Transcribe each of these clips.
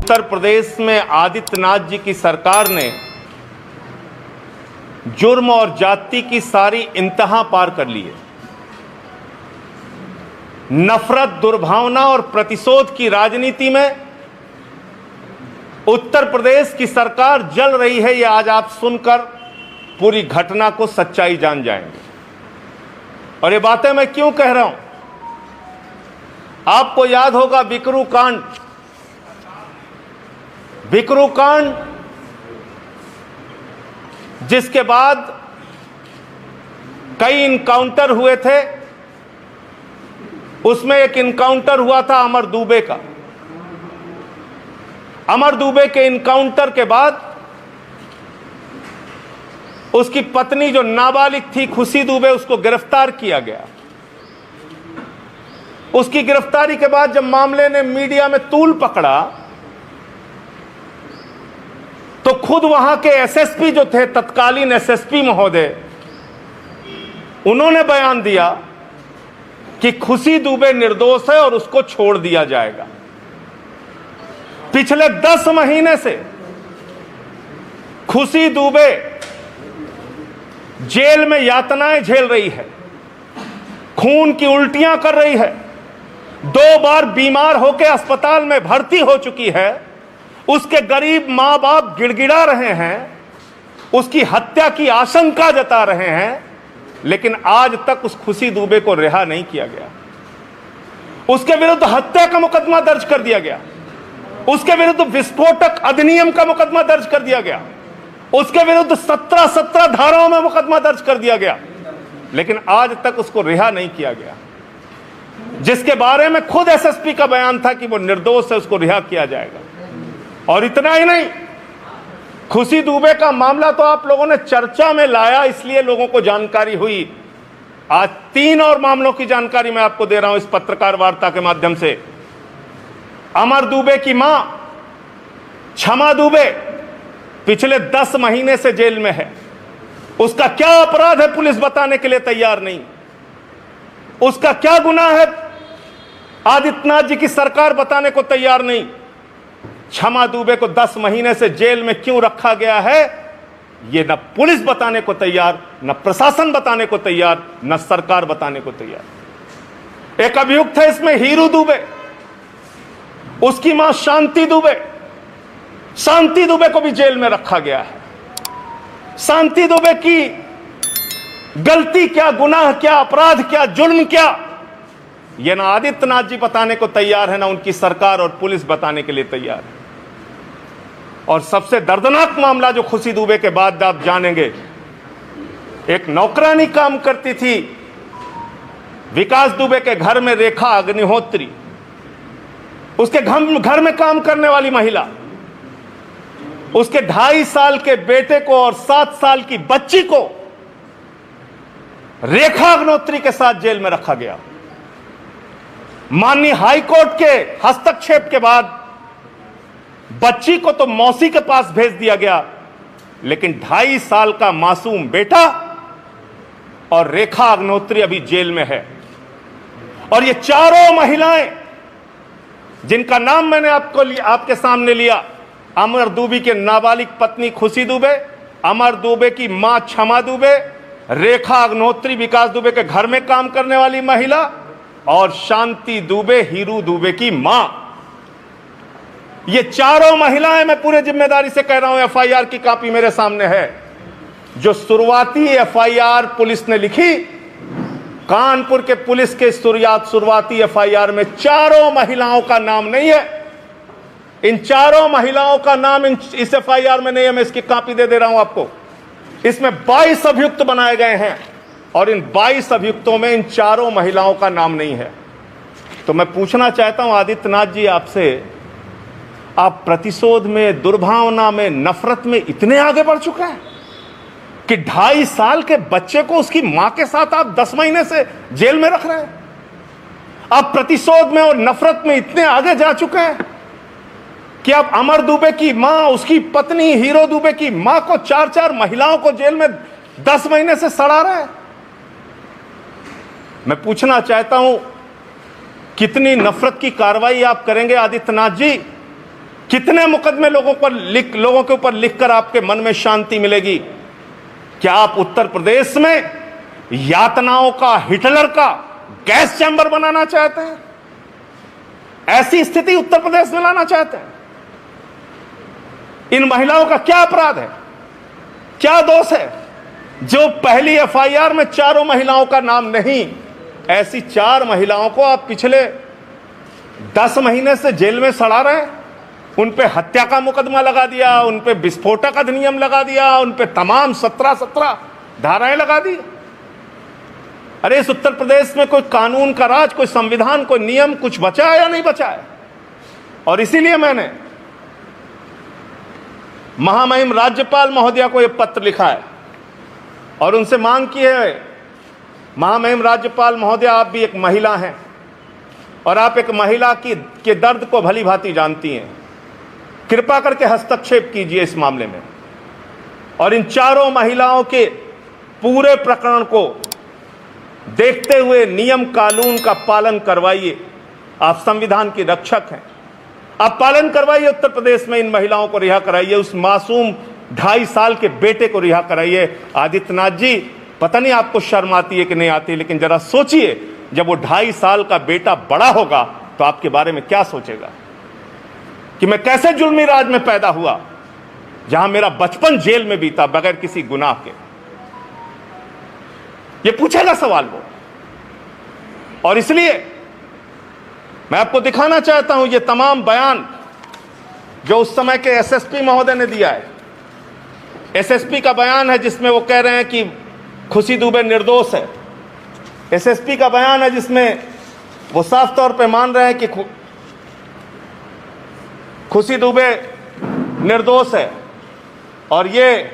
उत्तर प्रदेश में आदित्यनाथ जी की सरकार ने जुर्म और जाति की सारी इंतहा पार कर ली है। नफरत, दुर्भावना और प्रतिशोध की राजनीति में उत्तर प्रदेश की सरकार जल रही है। यह आज आप सुनकर पूरी घटना को सच्चाई जान जाएंगे। और ये बातें मैं क्यों कह रहा हूं, आपको याद होगा बिकरू कांड। बिकरू कांड जिसके बाद कई इनकाउंटर हुए थे, उसमें एक इनकाउंटर हुआ था अमर दुबे का। अमर दुबे के इनकाउंटर के बाद उसकी पत्नी जो नाबालिग थी खुशी दुबे, उसको गिरफ्तार किया गया। उसकी गिरफ्तारी के बाद जब मामले ने मीडिया में तूल पकड़ा तो खुद वहां के एसएसपी जो थे, तत्कालीन एसएसपी महोदय, उन्होंने बयान दिया कि खुशी दुबे निर्दोष है और उसको छोड़ दिया जाएगा। पिछले 10 महीने से खुशी दुबे जेल में यातनाएं झेल रही है, खून की उल्टियां कर रही है, 2 बार बीमार होकर अस्पताल में भर्ती हो चुकी है। उसके गरीब मां बाप गिड़गिड़ा रहे हैं, उसकी हत्या की आशंका जता रहे हैं, लेकिन आज तक उस खुशी दुबे को रिहा नहीं किया गया। उसके विरुद्ध हत्या का मुकदमा दर्ज कर दिया गया, उसके विरुद्ध विस्फोटक अधिनियम का मुकदमा दर्ज कर दिया गया, उसके विरुद्ध 17 धाराओं में मुकदमा दर्ज कर दिया गया, लेकिन आज तक उसको रिहा नहीं किया गया। जिसके बारे में खुद एसएसपी का बयान था कि वो निर्दोष है, उसको रिहा किया जाएगा। और इतना ही नहीं, खुशी दुबे का मामला तो आप लोगों ने चर्चा में लाया, इसलिए लोगों को जानकारी हुई। आज 3 और मामलों की जानकारी मैं आपको दे रहा हूं इस पत्रकार वार्ता के माध्यम से। अमर दुबे की मां क्षमा दुबे पिछले 10 महीने से जेल में है। उसका क्या अपराध है पुलिस बताने के लिए तैयार नहीं। उसका क्या गुनाह है आदित्यनाथ जी की सरकार बताने को तैयार नहीं। क्षमा दुबे को 10 महीने से जेल में क्यों रखा गया है, यह न पुलिस बताने को तैयार, न प्रशासन बताने को तैयार, न सरकार बताने को तैयार। एक अभियुक्त है इसमें हीरू दुबे, उसकी मां शांति दुबे। शांति दुबे को भी जेल में रखा गया है। शांति दुबे की गलती क्या, गुनाह क्या, अपराध क्या, जुल्म क्या, यह ना आदित्यनाथ जी बताने को तैयार है, ना उनकी सरकार और पुलिस बताने के लिए तैयार है। और सबसे दर्दनाक मामला जो खुशी दुबे के बाद आप जानेंगे, एक नौकरानी काम करती थी विकास दुबे के घर में, रेखा अग्निहोत्री, उसके घर में काम करने वाली महिला, उसके 2.5 साल के बेटे को और 7 साल की बच्ची को रेखा अग्निहोत्री के साथ जेल में रखा गया। माननीय हाईकोर्ट के हस्तक्षेप के बाद बच्ची को तो मौसी के पास भेज दिया गया, लेकिन 2.5 साल का मासूम बेटा और रेखा अग्निहोत्री अभी जेल में है। और ये चारों महिलाएं जिनका नाम मैंने आपके सामने लिया, अमर दुबे की नाबालिग पत्नी खुशी दुबे, अमर दुबे की मां क्षमा दुबे, रेखा अग्निहोत्री विकास दुबे के घर में काम करने वाली महिला, और शांति दुबे हीरू दुबे की मां, ये चारों महिलाएं, मैं पूरे जिम्मेदारी से कह रहा हूं, एफआईआर की कॉपी मेरे सामने है। जो शुरुआती एफआईआर पुलिस ने लिखी, कानपुर के पुलिस के शुरुआती एफआईआर में चारों महिलाओं का नाम नहीं है। इन चारों महिलाओं का नाम इस एफआईआर में नहीं है। मैं इसकी कॉपी दे रहा हूं आपको। इसमें 22 अभियुक्त बनाए गए हैं और इन 22 अभियुक्तों में इन चारों महिलाओं का नाम नहीं है। तो मैं पूछना चाहता हूं आदित्यनाथ जी आपसे, आप प्रतिशोध में, दुर्भावना में, नफरत में इतने आगे बढ़ चुके हैं कि 2.5 साल के बच्चे को उसकी मां के साथ आप 10 महीने से जेल में रख रहे हैं। आप प्रतिशोध में और नफरत में इतने आगे जा चुके हैं कि आप अमर दुबे की मां, उसकी पत्नी हीरो दुबे की मां को, 4 महिलाओं को जेल में 10 महीने से सड़ा रहे हैं। मैं पूछना चाहता हूं, कितनी नफरत की कार्रवाई आप करेंगे आदित्यनाथ जी? कितने मुकदमे लोगों के ऊपर लिखकर आपके मन में शांति मिलेगी? क्या आप उत्तर प्रदेश में यातनाओं का, हिटलर का गैस चैंबर बनाना चाहते हैं? ऐसी स्थिति उत्तर प्रदेश में लाना चाहते हैं? इन महिलाओं का क्या अपराध है, क्या दोष है जो पहली एफआईआर में चारों महिलाओं का नाम नहीं? ऐसी 4 महिलाओं को आप पिछले 10 महीने से जेल में सड़ा रहे हैं। उन पे हत्या का मुकदमा लगा दिया, उन पे विस्फोटक अधिनियम लगा दिया, उन पे तमाम 17 धाराएं लगा दी। अरे इस उत्तर प्रदेश में कोई कानून का राज, कोई संविधान, कोई नियम कुछ बचा है या नहीं बचा है? और इसीलिए मैंने महामहिम राज्यपाल महोदया को यह पत्र लिखा है और उनसे मांग की है, महामहिम राज्यपाल महोदया, आप भी एक महिला हैं और आप एक महिला के दर्द को भली भांति जानती हैं। कृपा करके हस्तक्षेप कीजिए इस मामले में और इन चारों महिलाओं के पूरे प्रकरण को देखते हुए नियम कानून का पालन करवाइए। आप संविधान की रक्षक हैं, आप पालन करवाइए। उत्तर प्रदेश में इन महिलाओं को रिहा कराइए, उस मासूम 2.5 साल के बेटे को रिहा कराइए। आदित्यनाथ जी, पता नहीं आपको शर्म आती है कि नहीं आती, लेकिन जरा सोचिए, जब वो 2.5 साल का बेटा बड़ा होगा तो आपके बारे में क्या सोचेगा कि मैं कैसे जुल्मी राज में पैदा हुआ, जहां मेरा बचपन जेल में बीता बगैर किसी गुनाह के। ये पूछेगा सवाल वो। और इसलिए मैं आपको दिखाना चाहता हूं ये तमाम बयान जो उस समय के एसएसपी महोदय ने दिया है। एसएसपी का बयान है जिसमें वो कह रहे हैं कि खुशी दुबे निर्दोष है। एसएसपी का बयान है जिसमें वो साफ तौर पे मान रहे हैं कि खुशी दुबे निर्दोष है और ये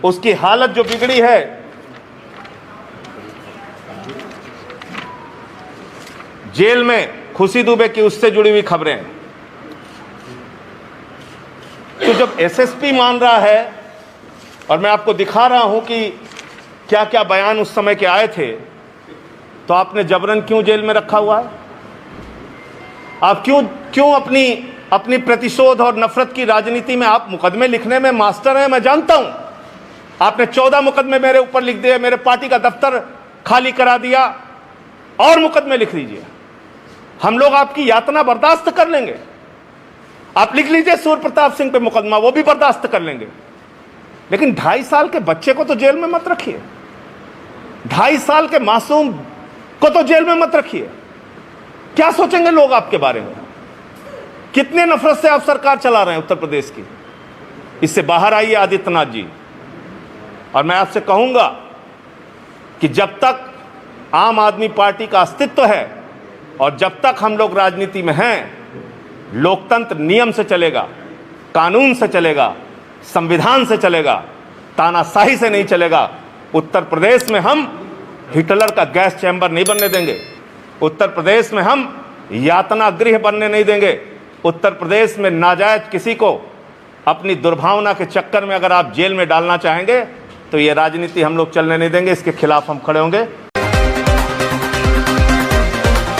उसकी हालत जो बिगड़ी है, जेल में खुशी दुबे की उससे जुड़ी हुई खबरें हैं। तो जब एसएसपी मान रहा है और मैं आपको दिखा रहा हूं कि क्या क्या बयान उस समय के आए थे, तो आपने जबरन क्यों जेल में रखा हुआ है? आप क्यों अपनी प्रतिशोध और नफरत की राजनीति में आप मुकदमे लिखने में मास्टर हैं, मैं जानता हूं। आपने 14 मुकदमे मेरे ऊपर लिख दिए, मेरे पार्टी का दफ्तर खाली करा दिया, और मुकदमे लिख लीजिए, हम लोग आपकी यातना बर्दाश्त कर लेंगे। आप लिख लीजिए सूर्य प्रताप सिंह पे मुकदमा, वो भी बर्दाश्त कर लेंगे, लेकिन 2.5 साल के बच्चे को तो जेल में मत रखिए, 2.5 साल के मासूम को तो जेल में मत रखिए। क्या सोचेंगे लोग आपके बारे में? कितने नफरत से आप सरकार चला रहे हैं उत्तर प्रदेश की। इससे बाहर आइए आदित्यनाथ जी, और मैं आपसे कहूंगा कि जब तक आम आदमी पार्टी का अस्तित्व है और जब तक हम लोग राजनीति में हैं, लोकतंत्र नियम से चलेगा, कानून से चलेगा, संविधान से चलेगा, तानाशाही से नहीं चलेगा। उत्तर प्रदेश में हम हिटलर का गैस चैंबर नहीं बनने देंगे। उत्तर प्रदेश में हम यातना गृह बनने नहीं देंगे। उत्तर प्रदेश में नाजायज किसी को अपनी दुर्भावना के चक्कर में अगर आप जेल में डालना चाहेंगे तो ये राजनीति हम लोग चलने नहीं देंगे। इसके खिलाफ हम खड़े होंगे।